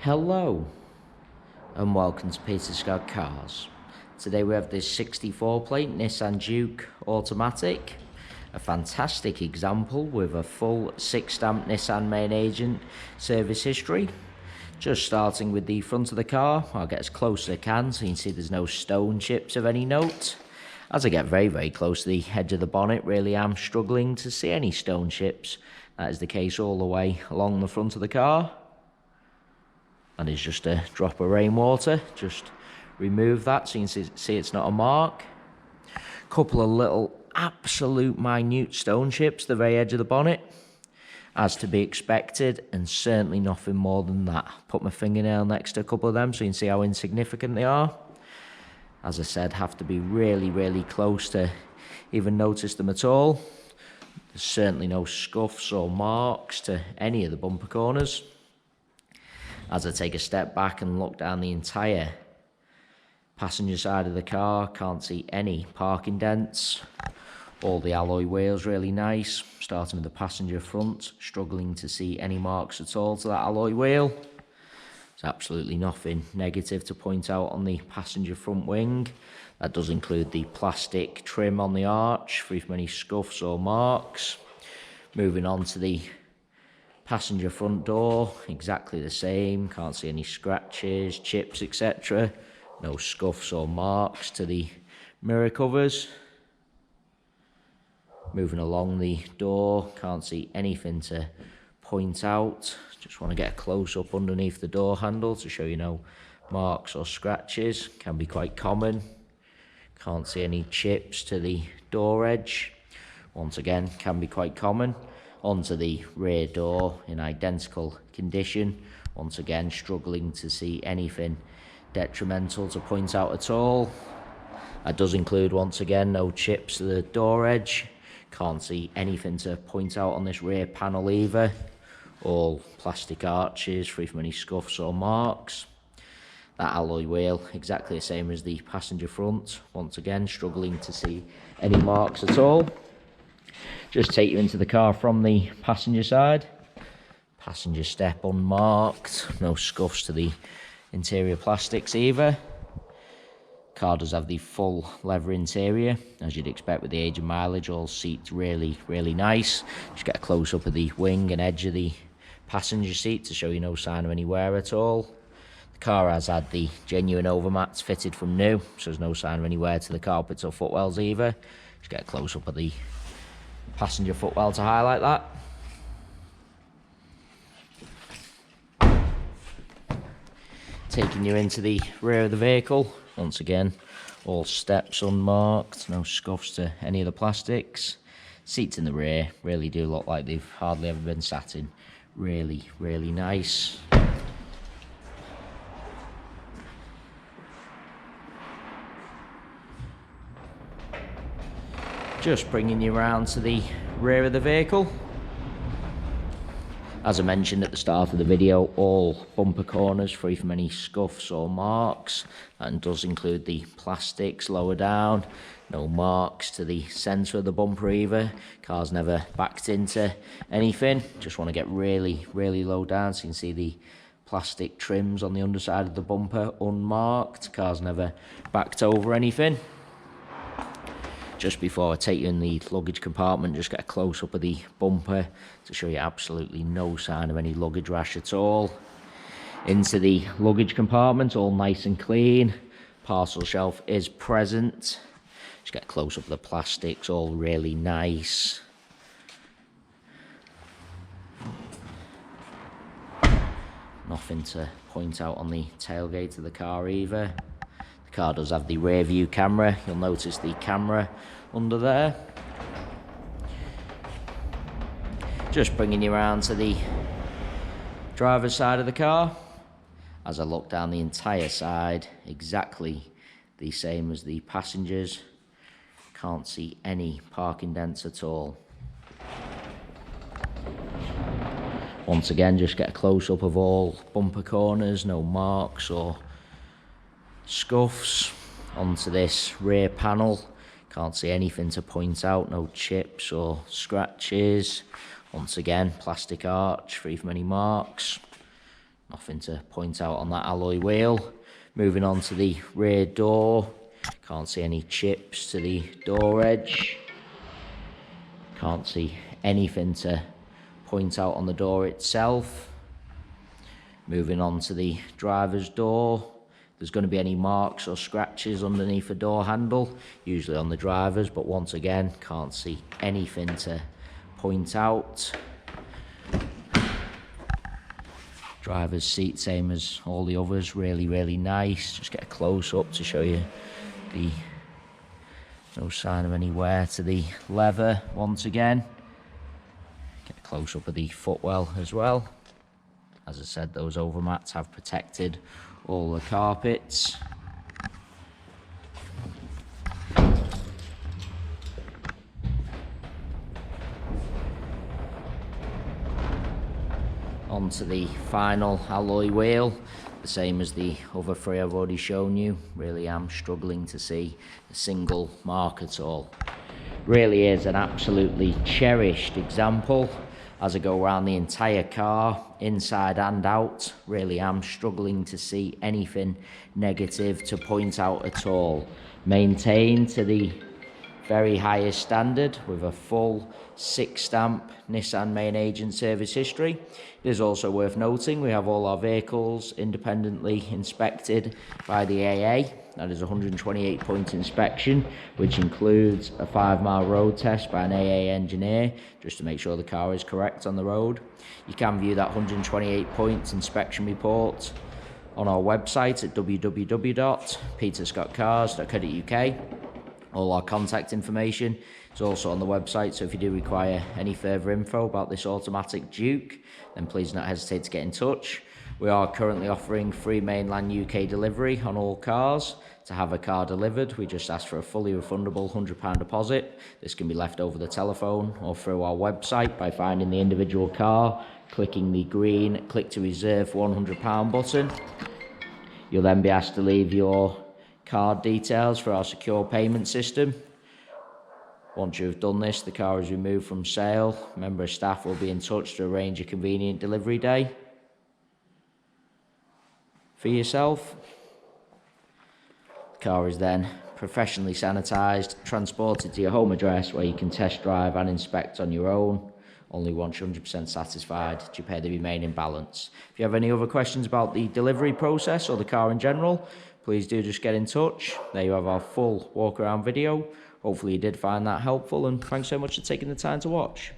Hello and welcome to Peter Scott Cars. Today we have this 64 plate Nissan Juke automatic, a fantastic example with a full 6 stamp Nissan main agent service history. Just starting with the front of the car, I'll get as close as I can so you can see there's no stone chips of any note. As I get very close to the edge of the bonnet, really am struggling to see any stone chips. That is the case all the way along the front of the car. That is just a drop of rainwater. Just remove that so you can see it's not a mark. Couple of little absolute minute stone chips at the very edge of the bonnet, as to be expected, and certainly nothing more than that. Put my fingernail next to a couple of them so you can see how insignificant they are. As I said, have to be really close to even notice them at all. There's certainly no scuffs or marks to any of the bumper corners. As I take a step back and look down the entire passenger side of the car, can't see any parking dents. All the alloy wheels really nice. Starting with the passenger front, struggling to see any marks at all to that alloy wheel. There's absolutely nothing negative to point out on the passenger front wing. That does include the plastic trim on the arch, free from any scuffs or marks. Moving on to the passenger front door, exactly the same. Can't see any scratches, chips, etc. No scuffs or marks to the mirror covers. Moving along the door, can't see anything to point out. Just want to get a close-up underneath the door handle to show you no marks or scratches. Can be quite common. Can't see any chips to the door edge. Once again, can be quite common. Onto the rear door in identical condition. Once again, struggling to see anything detrimental to point out at all. That does include, once again, no chips to the door edge. Can't see anything to point out on this rear panel either. All plastic arches, free from any scuffs or marks. That alloy wheel, exactly the same as the passenger front. Once again, struggling to see any marks at all. Just take you into the car from the passenger side. Passenger step unmarked. No scuffs to the interior plastics either. Car does have the full leather interior, as you'd expect with the age and mileage. All seats really nice. Just get a close-up of the wing and edge of the passenger seat to show you no sign of any wear at all. The car has had the genuine overmats fitted from new, so there's no sign of any wear to the carpets or footwells either. Just get a close-up of the passenger footwell to highlight that. Taking you into the rear of the vehicle. Once again, all steps unmarked, no scuffs to any of the plastics. Seats in the rear really do look like they've hardly ever been sat in. Really nice. Just bringing you around to the rear of the vehicle. As I mentioned at the start of the video, all bumper corners free from any scuffs or marks. That does include the plastics lower down. No marks to the centre of the bumper either. Car's never backed into anything. Just want to get really low down so you can see the plastic trims on the underside of the bumper unmarked. Car's never backed over anything. Just before I take you in the luggage compartment, just get a close-up of the bumper to show you absolutely no sign of any luggage rash at all. Into the luggage compartment, all nice and clean. Parcel shelf is present. Just get a close-up of the plastics, all really nice. Nothing to point out on the tailgate of the car either. The car does have the rear view camera. You'll notice the camera under there. Just bringing you around to the driver's side of the car. As I look down the entire side, exactly the same as the passengers. Can't see any parking dents at all. Once again, just get a close-up of all bumper corners, no marks or scuffs. Onto this rear panel, can't see anything to point out, no chips or scratches. Once again, plastic arch, free from any marks. Nothing to point out on that alloy wheel. Moving on to the rear door. Can't see any chips to the door edge. Can't see anything to point out on the door itself. Moving on to the driver's door. There's going to be any marks or scratches underneath the door handle, usually on the driver's, but once again, can't see anything to point out. Driver's seat, same as all the others, really nice. Just get a close up to show you the no sign of any wear to the leather once again. Get a close up of the footwell as well. As I said, those overmats have protected all the carpets. Onto the final alloy wheel, the same as the other three I've already shown you. Really am struggling to see a single mark at all. Really is an absolutely cherished example. As I go around the entire car, inside and out, really am struggling to see anything negative to point out at all. Maintained to the very highest standard with a full 6-stamp Nissan main agent service history. It is also worth noting we have all our vehicles independently inspected by the AA. That is a 128-point inspection, which includes a 5-mile road test by an AA engineer, just to make sure the car is correct on the road. You can view that 128-point inspection report on our website at www.peterscottcars.co.uk. All our contact information is also on the website, so if you do require any further info about this automatic Juke, then please don't hesitate to get in touch. We are currently offering free mainland UK delivery on all cars. To have a car delivered, we just ask for a fully refundable £100 deposit. This can be left over the telephone or through our website by finding the individual car, clicking the green click to reserve £100 button. You'll then be asked to leave your card details for our secure payment system. Once you've done this, the car is removed from sale. A member of staff will be in touch to arrange a convenient delivery day for yourself. The car is then professionally sanitised, transported to your home address where you can test drive and inspect on your own. Only once you're 100% satisfied do you pay the remaining balance. If you have any other questions about the delivery process or the car in general, please do just get in touch. There you have our full walk around video. Hopefully you did find that helpful, and thanks so much for taking the time to watch.